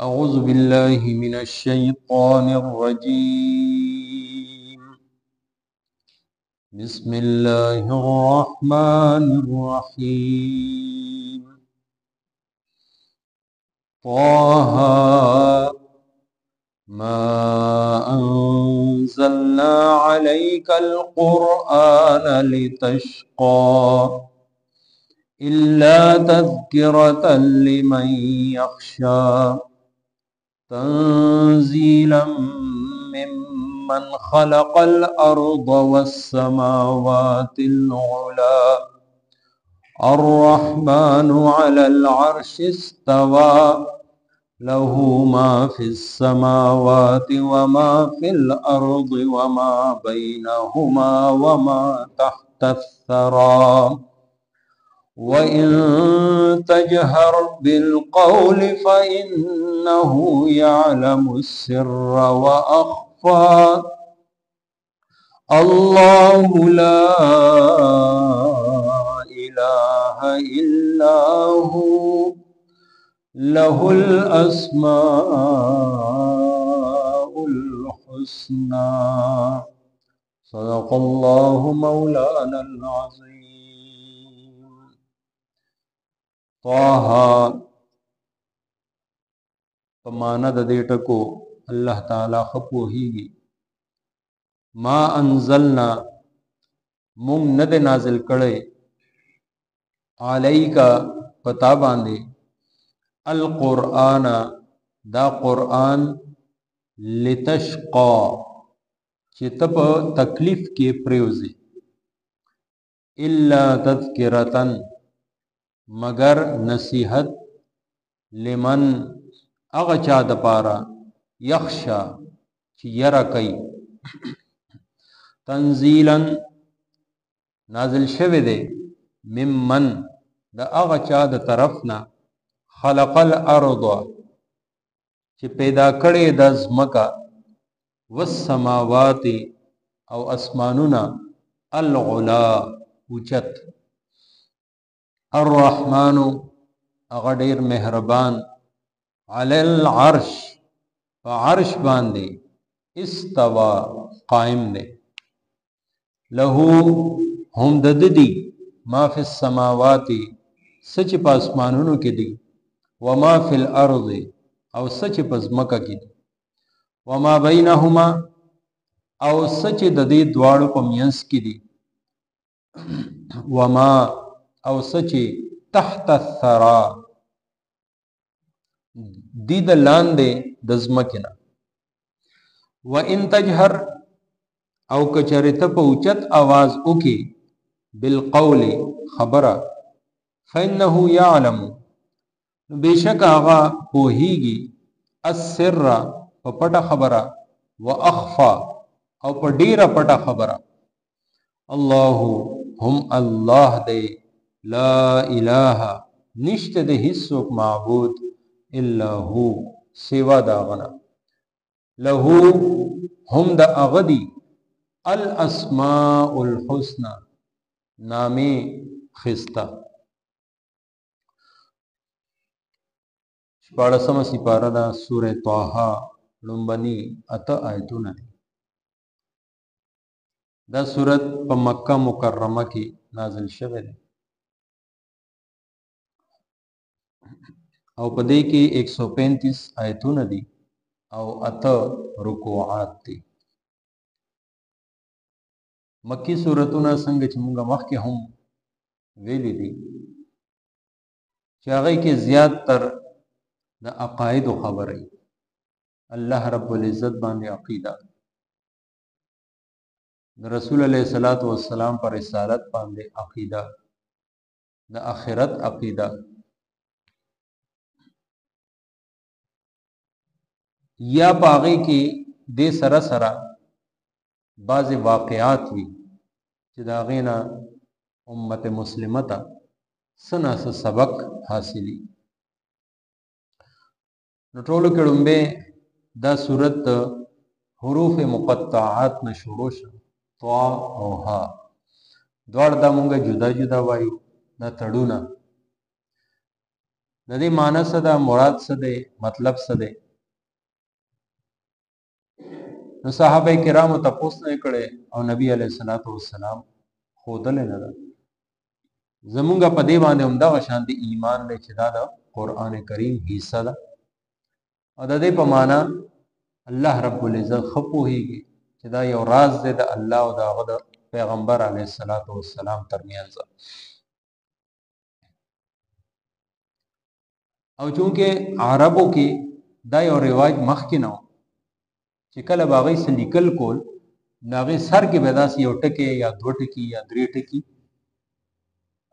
أعوذ بالله من الشيطان الرجيم. بسم الله الرحمن الرحيم. طه ما أنزلنا عليك القرآن لتشقى إلا تذكرة لمن يخشى تنزيلا ممن خلق الأرض والسماوات العلى الرحمن على العرش استوى له ما في السماوات وما في الأرض وما بينهما وما تحت الثرى وإن تجهر بالقول فإنه يعلم السر وأخفى الله لا إله إلا هو له الأسماء الحسنى صدق الله مولانا العظيم. طه پمانا د دې ټکو الله تعالی خپوهیږي. ما انزلنا مونږ نه د نازل کړي علیکا پتا باندې القرآن دا قرآن لتشقا چې ته په تکلیف کې پریوزي الا تذکرتن مگر نصیحت لمن اغا چا د پارا یخشا چې یرا کوي تنزیلا نازل شوه دی ممن د اغا چا د طرفنا خلق الارض چې پیدا کړي د ځمکه والسماوات او اسمانونه العلا اوچت الرحمن اغا ډیر مهربان علی العرش فعرش باندې استوا قائم دی له هم ددی ما فی السماوات سچ په اسمانونو کې دی وما فی الارض او سچ په ځمکه کې دی وما بینهما او سچ د دې دواړو په منځ کې دی وما او سچ تحت الثرى دی د لاندې د ځمکې نه وان تجهر او کچریته په اوچت आवाज وکي بالقول خبره فانه يعلم بشک هغه پوهیږي السر په پټه خبره واخفى او په ډیره پټه خبره الله هم الله دی لا اله نشته د هیڅوک معبود الا هو سوا دا غنا له هم د اغدی الاسماء الحسنى نامه خستا. شپاړسمه سپاره دا سوره طه لومبني اته آیتونه دا سورت په مکه مکرمه کې نازل شوه دی او په دې کې 135 آیتونه دي او اته رکوعات دي. مکی سورتونه څنګه چې موږ مخکې هم ویلي دي چې هغه کې زیات تر د عقاید خبرې الله رب العزت باندې عقیده د رسول الله صلوات و سلام پر رسالت باندې عقیده د آخرت عقیده یا باغی کې د سره سره بعض واقعات وي چې دا غینا امت مسلمه ته سنا سبق حاصلي. نو ټولو کې لومبه دا صورت حروف مقطعات نه شروع شو طا او ها دوړ دا مونږه جدا جدا وایو دا تړونه د دې معنی څه ده، مراد څه دی، مطلب څه دی؟ نو صحابه کرامو تاسو نه کړي او نبی علیه الصلاۃ والسلام خودل نه ده. زمونږه په دې باندې هم دا شانتي ایمان دی چې دا د قران کریم حصہ ده او د دې په معنا الله رب العزت خپوهيږي چې دا یو راز دی د الله او د هغه د پیغمبر علیه الصلاۃ والسلام ترمنځ. او چونکه عربو کې دا یو رواج مخکې نه چې کله باغی سلیکل کول ناغه سر کې به داس یو ټکی یا دو ټکی یا درې ټکی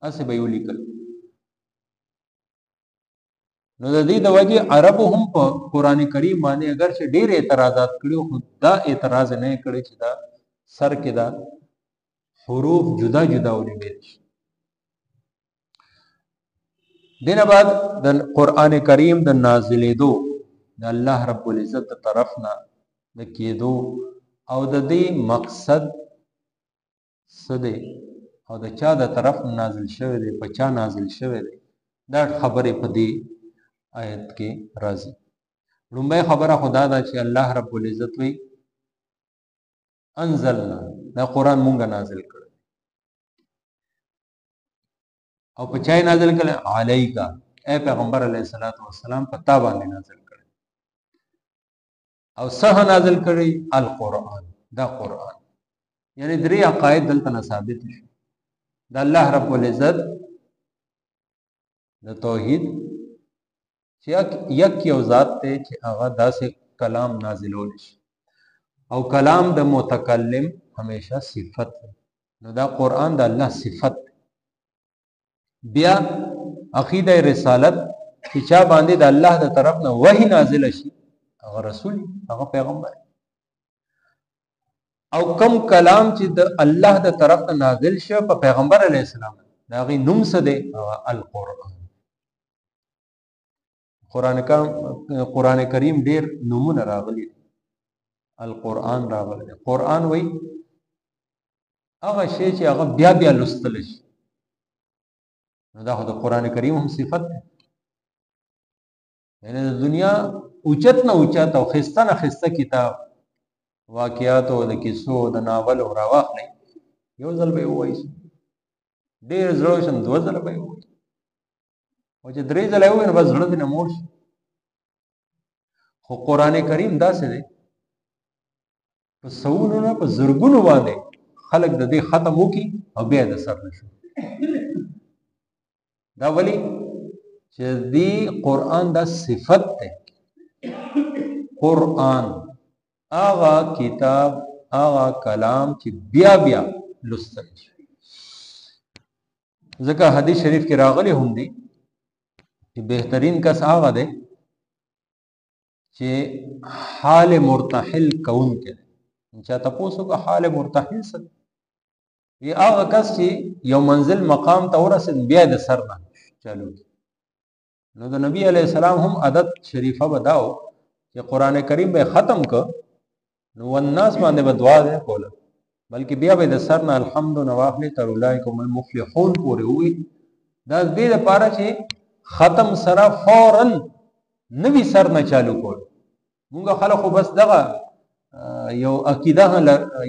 اسه به یو لیکل. نو د دې د وجه عربو هم په قران کریم باندې اگر چې ډېر اعتراضات کړي خو دا اعتراض نه کړي چې دا سر کې دا حروف جدا جدا ولیکل شي. دینه بعد د قران کریم د نازلېدو د الله رب العزت طرفنا د کېدو او د دې مقصد څه دی او د چا د طرف نازل شوی دی، په چا نازل شوی دی، دا خبره په دې آیت کې راځي. لومبه خبره خدا دا چې الله رب العزت وی انزلنا، دا قران مونږه نازل کړ او په چای نازل کړ؟ علیکا، اے پیغمبر علیه الصلاۃ والسلام پتا باندې نازل کړ. او صح نازل کړی القرآن، دا قرآن. یعنی درې عقاید دلته ثابت شي د الله رب العزت د توحید چې یک یو ذات ته چې هغه داسې کلام نازلول شي او کلام د متکلم همیشه صفت ده. نو دا قرآن د الله صفت ده. بیا عقیده رسالت چې چا باندې د الله د طرف نه وحی نازل شي هغه رسول، هغه پیغمبر. او کم کلام چې د الله د طرف نه نازل شو په پیغمبر علیه السلام دا غي نوم څه دی؟ القرآن. قران کریم ډیر نومونه راغلي، القرآن راغلی. قرآن وای هغه شی چې هغه بیا بیا لوستل شي، نو دا خو د قران کریم هم صفت ده. یعنی د دنیا اوچت نه اوچت او خسته نه خسته کتاب واقعات او د کیسو د ناول او راواخلې یو ځل به وایي، ډیر زړه شم دوه ځله به وایي، او چې درې ځله وایي نو بس زړه دې نه موړ شي. خو قران کریم داسې دی په سوونو نه په زرګونو باندې خلق د دې ختم وکي او بیا د سر نشو. دا ولی چې دی قرآن دا صفت ده. قرآن آغا کتاب آغا کلام چې بیا بیا لستل شي. ځکه حدیث شریف کې راغلی هم دی چې بهترین کس آغا ده چې حال مرتحل کون کې چا تاسو کو حال مرتحل سره وی آغا کس چې یو منزل مقام ته ورسید بیا د سر نه چالو. نو د نبی علیہ السلام هم عادت شریفه بداو چې قران کریم به ختم ک نو والناس باندې به دعا ده کوله، بلکې بیا به د سر نه الحمد نواخلی تر اولئکم المفلحون پورې وي. دا دې لپاره چې ختم سره فورا نوی سر نه چالو کول. مونږ خلکو بس دغه یو عقیده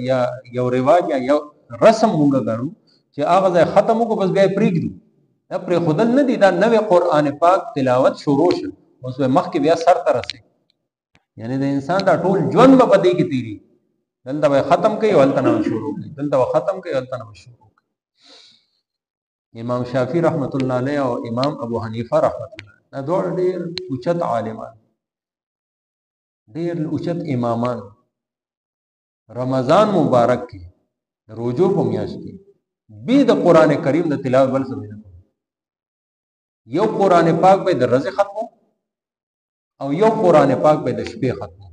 یا یو رواج یا یو رسم مونږ غواړو چې هغه ځای ختم وکړو بس بیا پریږدو. دا پرې خودل نه دي. دا نوې قرآن پاک تلاوت شروع شو اوس به مخکې بیا سر ته رسي. یعنی د انسان دا ټول ژوند به په دې کې تیری، دلته به ختم کوي هلته نه شروع کوي، دلته به ختم کوي هلته نه شروع کوي. امام شافعي رحمت الله علیه او امام ابو حنیفه رحمت الله دا دوه ډېر اوچت عالمان، ډېر اوچت امامان. رمضان مبارک کې روزو په میاشت کې به د قران کریم د تلاوت بل څه نه، یو قران پاک به د ورځې ختمو او یو قران پاک به د شپې ختمو.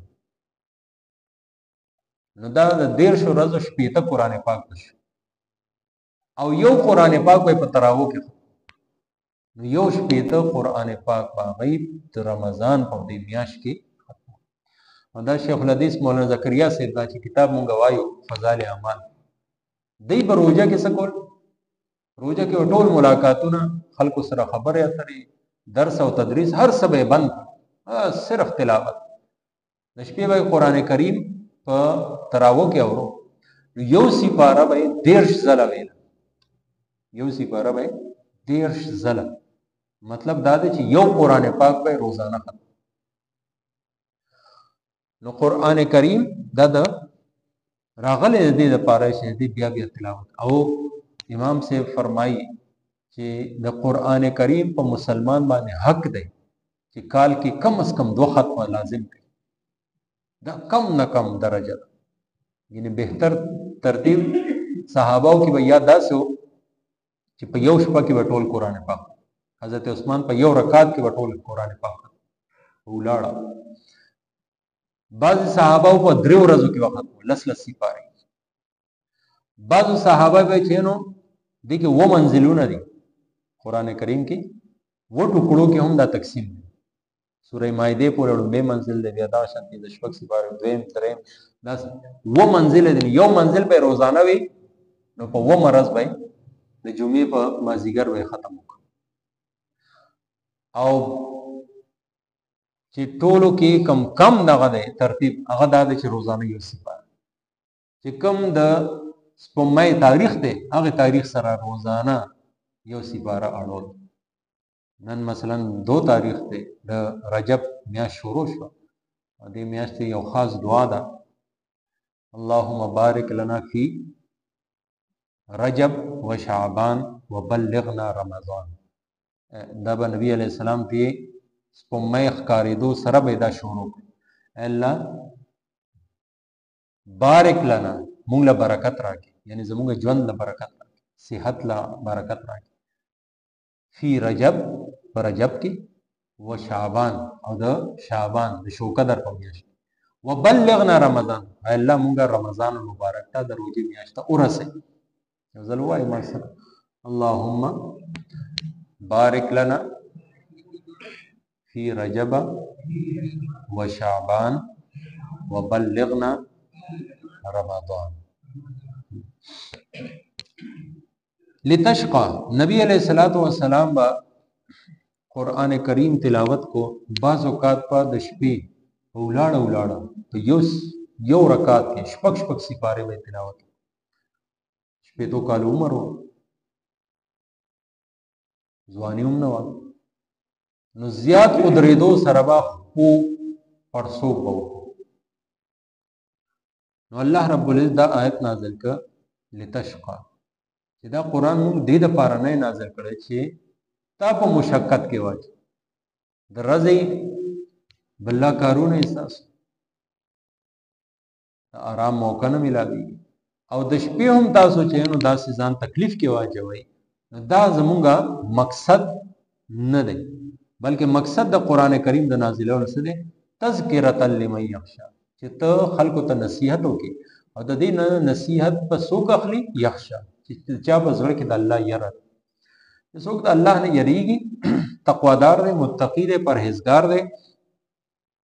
نو دا د 150 ورځې شپې ته قران پاک شو او یو قران پاک به په تراوو کې ختمو. نو یو شپې ته قران پاک باغی د رمضان په دې میاشت کې ختمو. دا شیخ الحدیث مولانا زکریا صاحب دا چې کتاب مونږ وایو فضائل اعمال دی په روزه کې څه کول؟ روزه کې ټول ملاقاتونه خلکو سره خبرې اترې درس او تدریس هر څه به بند، صرف تلاوت. د شپې به قران کریم په تراوو کې اورو، یو سپاره به 13 ځله ویل، یو سپاره به 13 ځله. مطلب دا دی چې یو قران پاک به روزانه ختم. نو قران کریم دا د راغله دې د پاره شه دې بیا بیا تلاوت. او امام سے فرمایي چې د قران کریم په مسلمان باندې حق دی چې کال کې کم از کم 2 ختمه لازم کړي. دا کم نه کم درجه ده، یعنی بهتر ترتیب صحاباو کې به یاد داسو چې په یو شپه کې ټول قران پاک، حضرت عثمان په یو رکعت کې ټول قران پاک ولاړه. بعض صحابه په 3 ورځو کې وخت لس سپاره. بعض صحابه به چینو دي کې و منزلونه دي قران کریم کې، و ټکړو کې هم دا تقسیم دي. سوره مائده پورې وړاندې منزل دی، بیا دا شانتي د شپږ سپاره دویم دریم دا و منزل دي. یو منزل به روزانه وي، نو په و مرز به د جمعې په مازیګر به ختم وکړي. او چې ټولو کې کم دغه دی ترتیب هغه دا دی چې روزانه یو سپاره، چې کم د سپومۍ تاریخ دی هغه تاریخ سره روزانه یو سپاره اړول. نن مثلا 2 تاریخ دی د رجب میاشت شروع شو، او دې میاشت یو خاص دعا ده، اللهم بارک لنا فی رجب و شعبان وبلغنا رمضان. دا به نبی علیہ السلام دی سپومۍ ښکارېدو سره به دا شروع کړ، الله بارک لنا، مونږ له برکت راکړي، یعنی زمونږ ژوند له برکت راکړي، صحت له برکت راکړي. فی رجب پر رجب کې، و شعبان او د شعبان د شوکدر په میاشت، وبلغنا رمضان، الله مونږ رمضان المبارک ته د روزي میاشت ورسه. یو ځل وایي ما سره اللهم بارک لنا فی رجب و شعبان وبلغنا رمضان. لتشقى نبی علیہ الصلوۃ والسلام با قرآن کریم تلاوت کو بعض اوقات په د شپې ولاړه په یو رکعت کې شپږ سپاره به تلاوت. شپې تو کال عمر و، ځواني هم نه و، نو زیات ودرېدو سره به خو پړسوب به وکړو. نو الله رب العزت دا آیت نازل کړ لتشقى، چې دا قرآن موږ دې دپاره نه نازل کړی چې تا په مشقت کې واچي، د ورځې بله کارونه احساس د آرام موقع نه میلاویږي، او د شپې هم تاسو چې نو داسې ځان تکلیف کې واچوئ، نو دا زمونږه مقصد نه دی، بلکې مقصد د قرآن کریم د نازلولو څه دی؟ تذکرة لمن یخشی، چې ته خلکو ته نصیحت وکړي، او د دې نصیحت په څوک اخلي؟ یخشی، چې چا په زړه کې د الله یره، چې څوک د الله نه یریږي، تقوادار دی، متقی دی، پرهیزګار دی،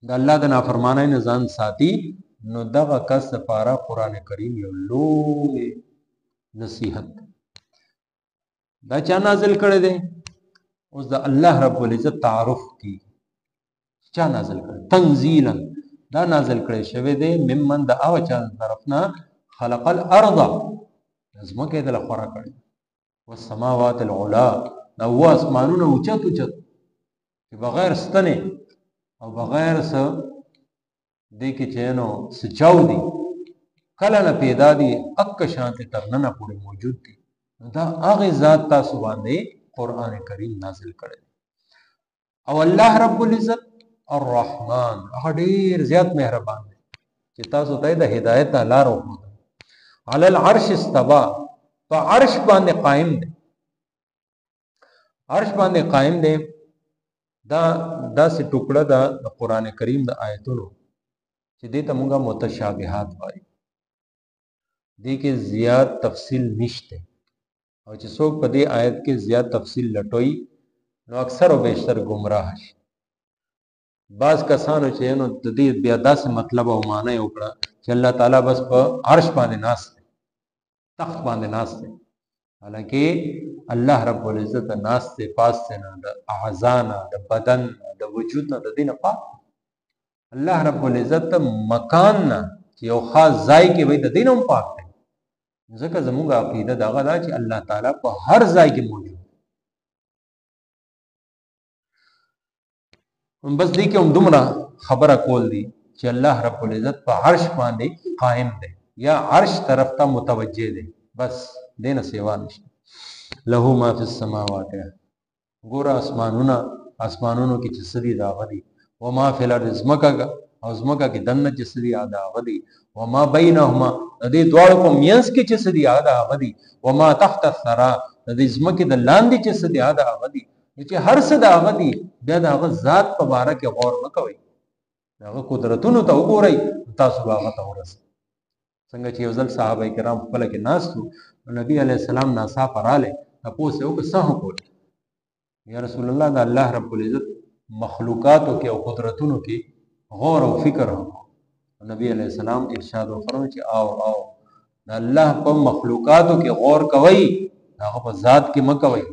د الله د نافرمانی نه ځان ساتي، نو دغه کس لپاره قرآن کریم یو لوی نصیحت. دا چا نازل کړی دی؟ اوس د الله رب العزت تعارف کی چا نازل کړی؟ تنزیلا، دا نازل کړی شوی دی ممن د هغه چا طرف نه خلق الارض، ځمکه د لخوا کړی، والسماوات العلا، دا و اسمانونه اوچت چې بغیر ستنې او بغیر څه دې کې چې نو څه چاو دي، کله نه پیدا دي، اک شانته تر ننه پورې موجود دي. دا هغه ذات تاسو باندې قرآن کریم نازل کړی. او الله رب العزت الرحمن، هغه ډیر زیات مهربان دی چې تاسو ته د هدایت لار وښود. علی العرش استوى، په عرش باندې قائم دی، عرش باندې قائم دی. دا داسې ټوکړه ده د قرآن کریم د آیتونو چې دې ته موږ متشابهات وایي، دې کې زیات تفصیل نشته، او چې څوک په دې آیت کې زیات تفصیل لټوي نو اکثر او بیشتر گمراه شي. بعض کسانو چې نو د دې بیا داسې مطلب او معنی وکړه چې الله تعالی بس په عرش باندې ناست دی، تخت باندې ناست دی، حالانکه الله رب العزت د ناس ته پاس نه د اعضاء د بدن د وجود نه د دینه پاک الله رب العزت مکان نه یو خاص ځای کې وي د دینم پاک دی ځکه زموږ عقیده دغه دا چې الله تعالی په هر ځای کې موجود بس دې کې هم دومره خبره کول دي چې الله رب العزت په عرش باندې قائم دی یا عرش طرف ته متوجه دی بس دینه سیوا نشته له ما فی السماوات ګوره اسمانونو کې چې سړي دا غدي و ما فی الارض زمکه او زمکه کې دنه چې سړي دا غدي و ما بینهما د دې دواړو په مینس کې چې سړي دا غدي و ما تحت الثرى د دې زمکه د لاندې چې سړي دا غدي چې هر څه دا غدي بیا دا غ ذات په باره کې غور وکوي دا قدرتونو ته وګورئ تاسو هغه ته ورسئ څنګه چې یو ځل صحابه کرام خپل کې ناستو نبی علیہ السلام ناصافه رااله تاسو یو که څه وکړ یا رسول الله دا الله رب العزت مخلوقاتو کې او قدرتونو کې غور او فکر وکړو نبی علیہ السلام ارشاد وکړو چې او دا الله په مخلوقاتو کې غور کوي هغه په ذات کې مکوي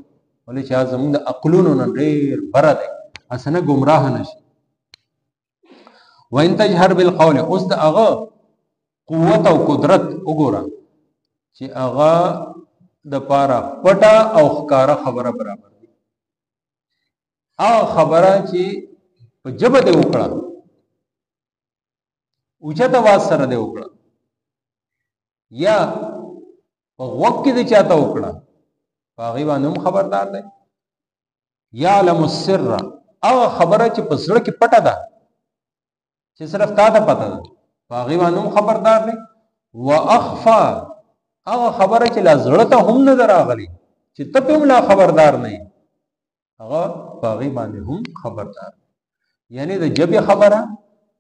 ولې چې زموږ د عقلونو نه ډېر بره دی اسنه گمراه نشي وان تجهر بالقول اوس د هغه قوت او قدرت وګوره چې هغه د پاره پټه او ښکارا خبره برابر دي هغه خبره چې په جبه دې وکړه اوچته واز سره دې وکړه یا په وخت کې دې چاته وکړه هغه باندې خبردار دی یعلم السر هغه خبره چې په زړه کې پټه ده چې صرف تا ته پته ده هغه باندې خبردار دی واخفى هغه خبره چې لا زړه ته هم نه دراغلي چې ته په لا خبردار نه هغه هغه باندې هم خبردار یعنی د جبه خبره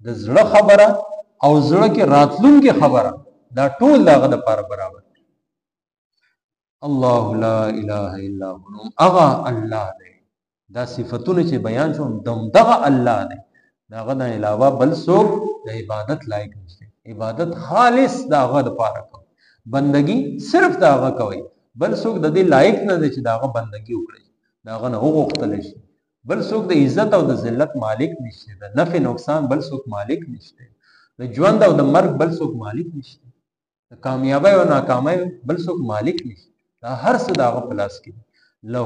د زړه خبره او زړه کې راتلونکي خبره دا ټول دغه د پر برابر الله لا اله الا هو اغا الله دی دا صفاتونه چې بیان شوم دغه الله دی داغه نه علاوه بل څوک د عبادت لایق نشته عبادت خالص داغه د پاره کوي بندگی صرف داغه کوي بل څوک د دې لایق نه دی چې داغه بندگی وکړي داغه نه وغوښتل شي بل څوک د عزت او د ذلت مالک نشته د نفع نقصان بل څوک مالک نشته د ژوند او د مرګ بل څوک مالک نشته د کامیابی او ناکامۍ بل څوک مالک نشته دا هر څه داغه پلاس کې له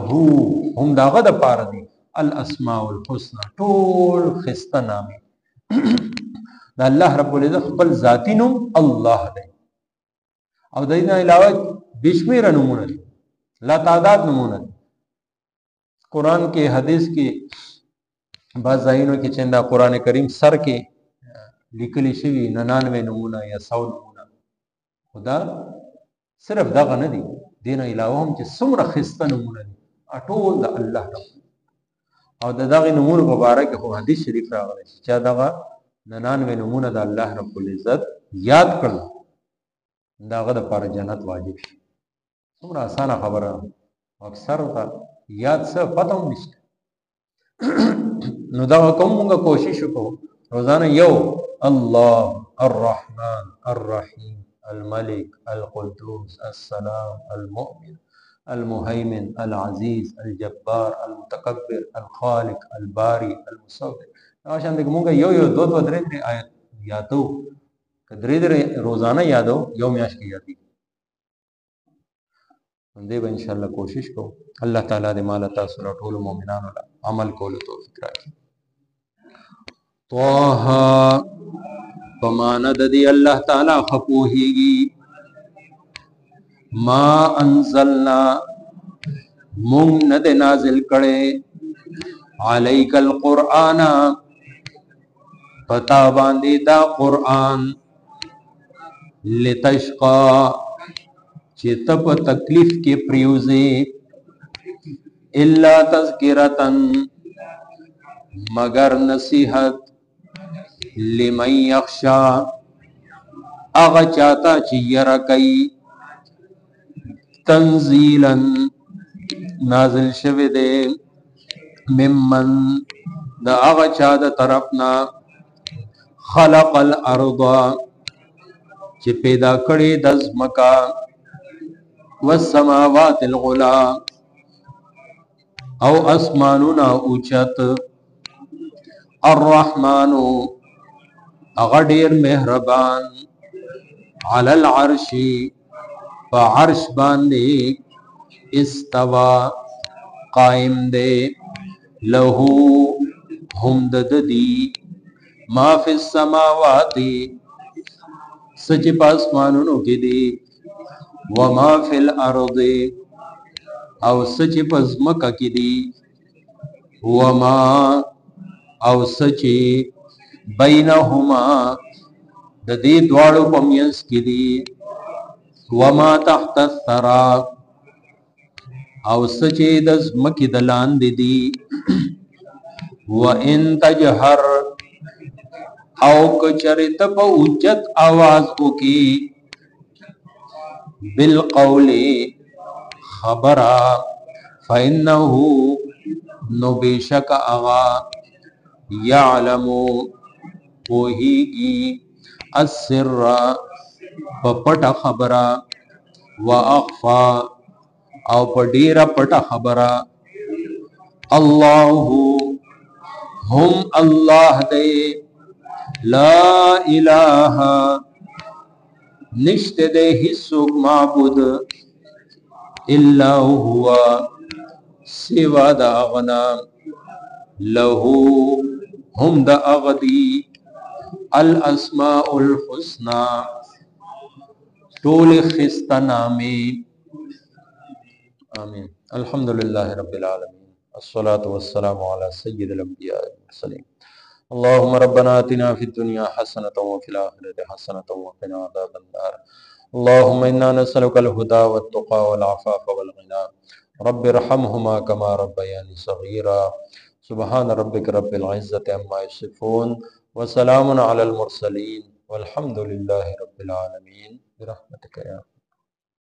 هم داغه د پاره دی الاسماء الحسنى ټول خسته نامه دا الله رب العزت خپل ذاتی نوم الله دی او د دې نه علاوه بشمیر نمونه لا تعداد نمونه قرآن کې حدیث کې بعض ځایونو کې چې دا قرآن کریم سر کې لیکلي شوی 99 نمونه یا 100 نمونه خدا صرف دغه نه دي دین علاوه هم چې څومره خسته نمونه دي ټول د الله رب او دغه نمونه مبارک خو حدیث شریف راغلی چې دغه 99 نمونه د الله رب العزت یاد کړل داغه د پر جنت واجب شي څومره اسانه خبره اکثر ته یاد څه پته هم نشته نو دا کوم موږ کوشش وکړو روزانه یو الله الرحمن الرحیم الملك القدوس السلام المؤمن المهيمن العزيز الجبار المتكبر الخالق الباري المصور عشان دغه موږ یو دو درې آیت یادو درې روزانه یادو یو میاش کې یادي دې به ان شاء الله کوشش کو الله تعالی دې مال تاسو ټول مؤمنانو عمل کولو توفیق راکړي طه پمانه د دې الله تعالی خپوهيږي ما انزلنا مون ند نازل کړي عليك القرآن پتا باندې دا قرآن لتشقا چې ته په تکلیف کې پریوزي الا تذکرتن مگر نصیحت لمن یخشا اغا چاہتا چی یرا کئی تنزیلا نازل شوی دے ممن دا اغا چاہتا طرفنا خلق الارض چی پیدا کڑی دزمکا والسماوات العلا او اسماننا اوچت الرحمن هغه ډیر مهربان علی العرش فعرش باندې استوا قائم دے له هم ددی ما فی السماوات سچ پاسمانونو کې دی وما فی الارض او سچ پزمکه کې دی وما او سچ بینهما د دې دواړو په منځ کې دی وما تحت الثرى او سچ د زمکه د لاندې دی وان تجهر او کچرت په اوچت आवाज وکي بالقول خبرا فانه نبشك اغا يعلم وهيږي السر پپټه خبره واخفا او په ډیره پټه خبره الله هم الله دې لا اله نشته دې هیڅ معبود الا هو سوا دا غنا له هم دا اغدي الاسماء الحسنى طول خستنامي آمين الحمد لله رب العالمين الصلاة والسلام على سيد الأنبياء والمرسلين اللهم ربنا آتنا في الدنيا حسنة وفي الآخرة حسنة وقنا عذاب النار اللهم إنا نسألك الهدى والتقى والعفاف والغنى رب ارحمهما كما ربياني صغيرا سبحان ربك رب العزة عما يصفون وسلام على المرسلين والحمد لله رب العالمين برحمتك يا